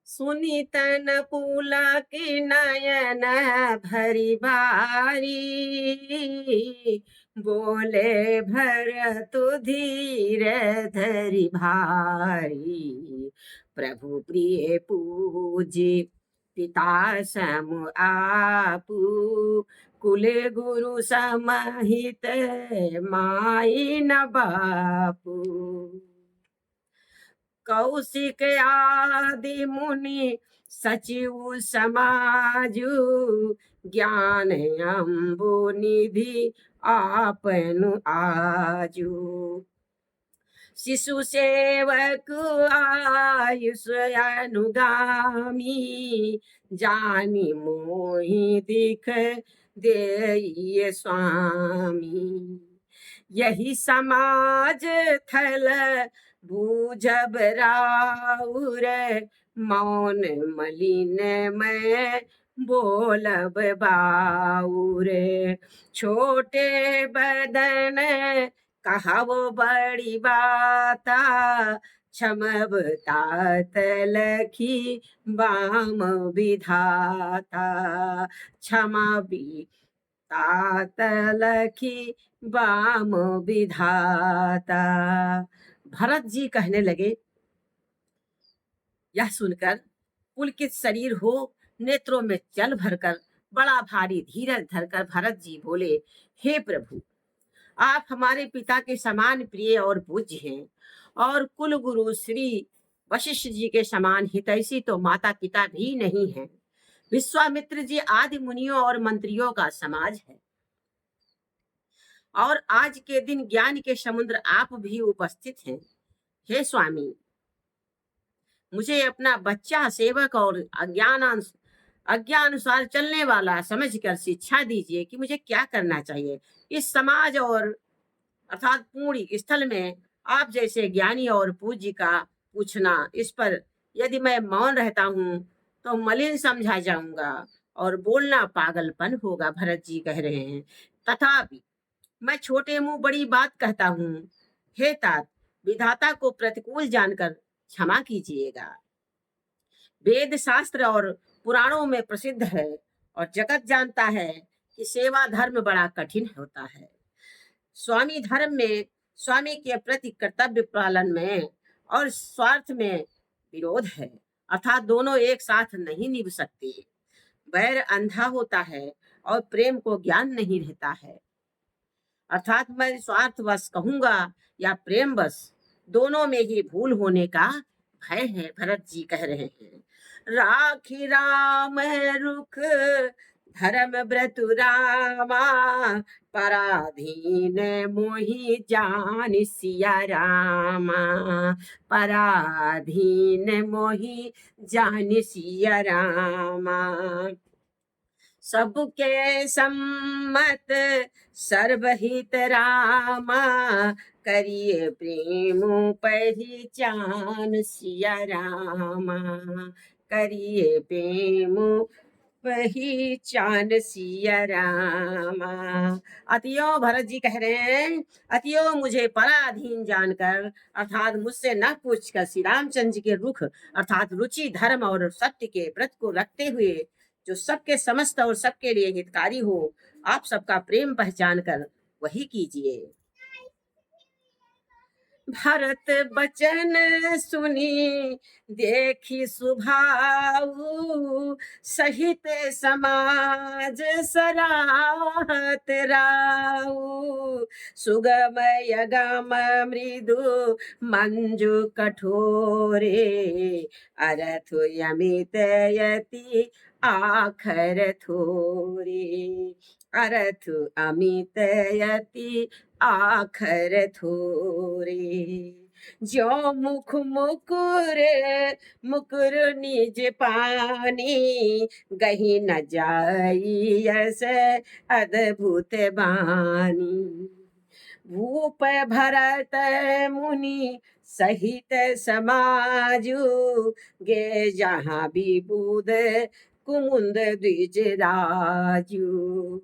सुनी तन पुलक नयन भरी भारी, बोले भरत धीर धरि भारी। प्रभु प्रिय पूजी पिता सम आपू, कुल गुरु समहित माई न बापू। कौशिक आदि मुनि सचिव समाजु, ज्ञान अम्बु निधि आपनु आजु। शिशु सेवक आयुष अनुगामी, जानी मोहि दिख दे स्वामी। यही समाज थल बूझब राउर, मौन मलिन में बोलब बाउर। छोटे बदन कहबो बड़ी बाता, क्षमब तात लखी बाम विधाता। क्षमा भी तात लखी बाम विधाता। भरत जी कहने लगे, यह सुनकर पुलकित शरीर हो, नेत्रों में जल भरकर, बड़ा भारी धीरज धरकर भरत जी बोले, हे प्रभु, आप हमारे पिता के समान प्रिय और पूज्य हैं, और कुल गुरु श्री वशिष्ठ जी के समान हितैषी तो माता पिता भी नहीं हैं। विश्वामित्र जी आदि मुनियों और मंत्रियों का समाज है, और आज के दिन ज्ञान के समुद्र आप भी उपस्थित हैं। हे स्वामी, मुझे अपना बच्चा सेवक और अज्ञानुसार चलने वाला समझकर शिक्षा दीजिए कि मुझे क्या करना चाहिए। इस समाज और अर्थात पूर्ण स्थल में आप जैसे ज्ञानी और पूज्य का पूछना, इस पर यदि मैं मौन रहता हूँ तो मलिन समझा जाऊंगा और बोलना पागलपन होगा। भरत जी कह रहे हैं, तथापि मैं छोटे मुंह बड़ी बात कहता हूँ। हे तात, विधाता को प्रतिकूल जानकर क्षमा कीजिएगा। वेद शास्त्र और पुराणों में प्रसिद्ध है और जगत जानता है कि सेवा धर्म बड़ा कठिन होता है। स्वामी धर्म में स्वामी के प्रति कर्तव्य पालन में और स्वार्थ में विरोध है, अर्थात दोनों एक साथ नहीं निभ सकते। वैर अंधा होता है और प्रेम को ज्ञान नहीं रहता है। अर्थात मैं स्वार्थवश कहूंगा या प्रेम बस, दोनों में ही भूल होने का भय है। भरत जी कह रहे हैं, राखी राम रुख धर्म व्रत रामा, पराधीन मोहि जान सिया रामा। पराधीन मोहि जान सिया रामा। सबके सम्मत सर्वहित रामा, करिए प्रेम पहचान सिया रामा। करिए प्रेम पहचान सिया रामा। अतियो भरत जी कह रहे हैं, अतियो मुझे पराधीन जानकर, अर्थात मुझसे न पूछकर श्री रामचंद्र जी के रुख अर्थात रुचि धर्म और सत्य के व्रत को रखते हुए, जो सबके समस्त और सबके लिए हितकारी हो, आप सबका प्रेम पहचान कर वही कीजिए। भरत बचन सुनी देखी सुभाऊ, सहित समाज सराहत राऊ। सुगम यगम मृदु मंजु कठोरे, अरथ यमित यति आखर थोरे। अरथ अमित यति आखर थोरे। जो मुख मुकुर मुकुर निज पानी, गही न जाई यस अद्भुत बानी। भूप भरत मुनि सहित समाजु, गे जहाँ विबुध कुमुद द्विज राजू।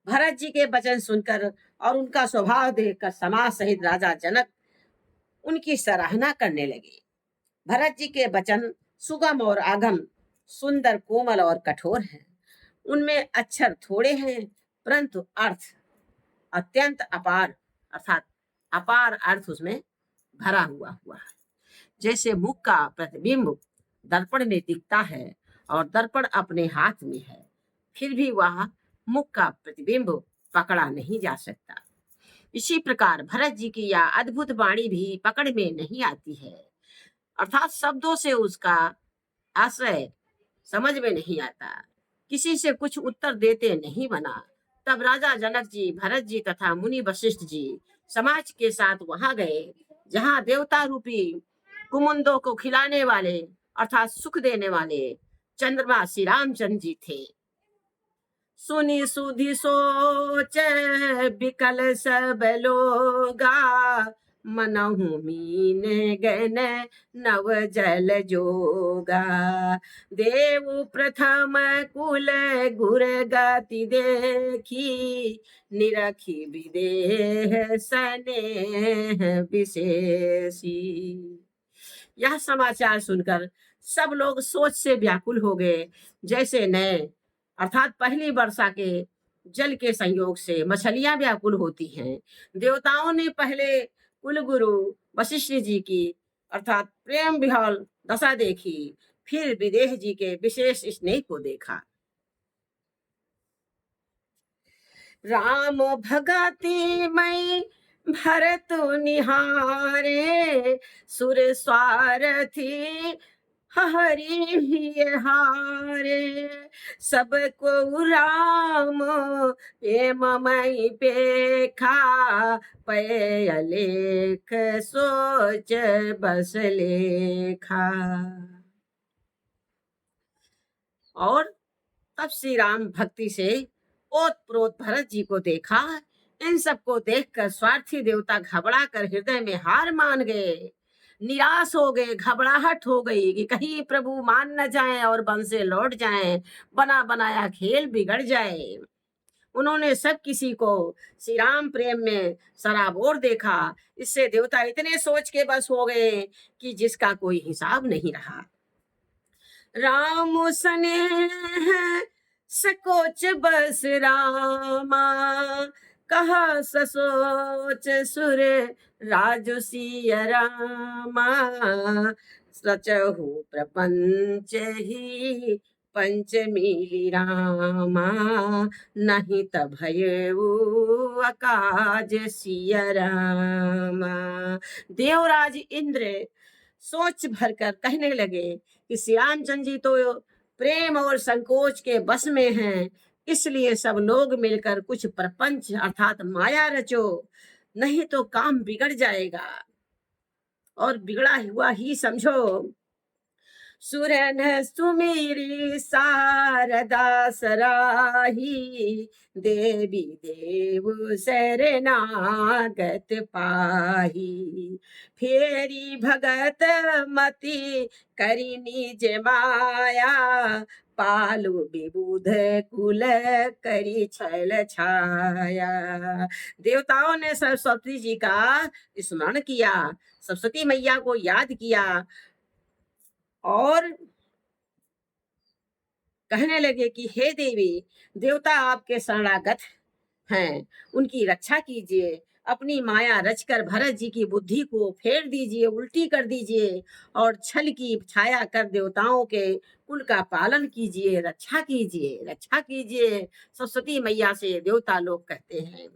भरत जी के वचन सुनकर और उनका स्वभाव देखकर समाज सहित राजा जनक उनकी सराहना करने लगे। भरत जी के वचन सुगम और आगम, सुंदर, कोमल और कठोर है। उनमें अक्षर थोड़े हैं, परंतु अर्थ अत्यंत अपार, अर्थात अपार अर्थ उसमें भरा हुआ है। जैसे मुख का प्रतिबिंब दर्पण में दिखता है और दर्पण अपने हाथ में है, फिर भी वह मुख का प्रतिबिंब पकड़ा नहीं जा सकता। इसी प्रकार भरत जी की यह अद्भुत वाणी भी पकड़ में नहीं आती है, अर्थात शब्दों से उसका आशय समझ में नहीं आता। किसी से कुछ उत्तर देते नहीं बना। तब राजा जनक जी, भरत जी तथा मुनि वशिष्ठ जी समाज के साथ वहां गए जहां देवता रूपी कुमुंदों को खिलाने वाले अर्थात सुख देने वाले चंद्रमा श्री रामचंद्र जी थे। सुनी सुधि सोच बिकल सब लोगा, मनहु मीन गन नव जल जोगा। देव प्रथम कुल गुर गति देखी, निरखी विदेह स्नेह विशेषी। यह समाचार सुनकर सब लोग सोच से व्याकुल हो गए, जैसे नए अर्थात पहली वर्षा के जल के संयोग से मछलियां व्याकुल होती हैं। देवताओं ने पहले कुलगुरु वशिष्ठ जी की अर्थात प्रेम विहल दशा देखी, फिर विदेह जी के विशेष स्नेह को देखा। राम भगति मई भरत निहारे, सुर स्वारथी हरि हारे। सबको राम प्रेममय पेखा, पय अलेख सोच बस लेखा। और तब श्री राम भक्ति से ओत प्रोत भरत जी को देखा। इन सबको देखकर स्वार्थी देवता घबरा कर हृदय में हार मान गए, निराश हो गए, घबराहट हो गई कि कहीं प्रभु मान न जाएं और वन से लौट जाएं, बना बनाया खेल बिगड़ जाए। उन्होंने सब किसी को श्री राम प्रेम में सराबोर देखा। इससे देवता इतने सोच के बस हो गए कि जिसका कोई हिसाब नहीं रहा। राम स्नेह सकोच बस रामा, कहा ससोच सुर राजु सिय रामा। सचहु प्रपंच ही पंचमी रामा, नहीं त भयऊ अकाज सिय रामा। देवराज इंद्र सोच भरकर कहने लगे कि श्री रामचंद्र जी तो प्रेम और संकोच के बस में हैं, इसलिए सब लोग मिलकर कुछ प्रपंच अर्थात माया रचो, नहीं तो काम बिगड़ जाएगा और बिगड़ा हुआ ही समझो। सुरन सुमेरी शारदा सराही, देवी देव शरणागत पाही। फेरी भगत मति करी निज माया, पालु विबुध कुल करी छल छाया। देवताओं ने सरस्वती जी का स्मरण किया, सरस्वती मैया को याद किया और कहने लगे कि हे देवी, देवता आपके शरणागत हैं, उनकी रक्षा कीजिए। अपनी माया रचकर भरत जी की बुद्धि को फेर दीजिए, उल्टी कर दीजिए और छल की छाया कर देवताओं के कुल का पालन कीजिए, रक्षा कीजिए, रक्षा कीजिए। सरस्वती मैया से देवता लोग कहते हैं।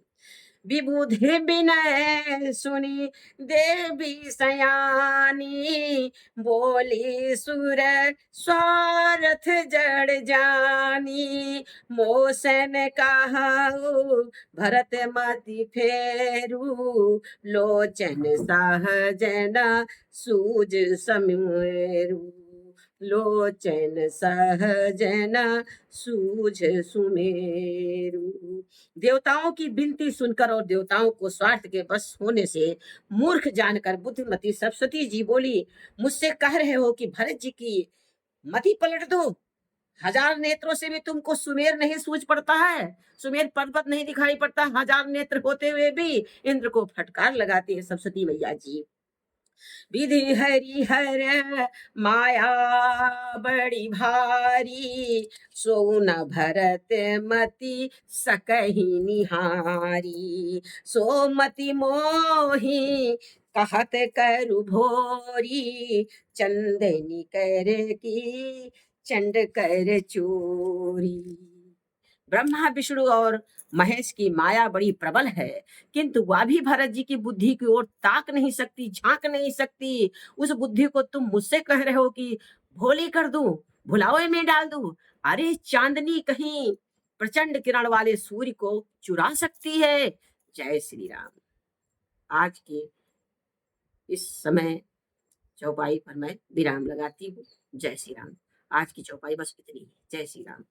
विबुधि विनय सुनी देवी सयानी, बोली सुर स्वार्थ जड़ जानी। मोसन कहाऊ भरत मति फेरू, लोचन सहजन सूझ समेरू। लोचन सहजन सूझ सुमेरु। देवताओं की विनती सुनकर और देवताओं को स्वार्थ के बस होने से मूर्ख जानकर बुद्धिमती सरस्वती जी बोली, मुझसे कह रहे हो कि भरत जी की मति पलट दो? हजार नेत्रों से भी तुमको सुमेर नहीं सूझ पड़ता है? सुमेर पर्वत नहीं दिखाई पड़ता? हजार नेत्र होते हुए भी इंद्र को फटकार लगाती है सरस्वती मैया जी। विधि हरिहर माया बड़ी भारी, सो न भरत मति सकहि निहारी। सो मति मोहि कहत करु भोरी, चंदनी कर की चंड कर चोरी। ब्रह्मा विष्णु और महेश की माया बड़ी प्रबल है, किंतु वह भी भरत जी की बुद्धि की ओर ताक नहीं सकती, झांक नहीं सकती। उस बुद्धि को तुम मुझसे कह रहे हो कि भोली कर दूं, भुलावे में डाल दूं। अरे चांदनी कहीं प्रचंड किरण वाले सूर्य को चुरा सकती है। जय श्री राम। आज के इस समय चौपाई पर मैं विराम लगाती हूँ। जय श्री राम। आज की चौपाई बस इतनी ही। जय श्री राम।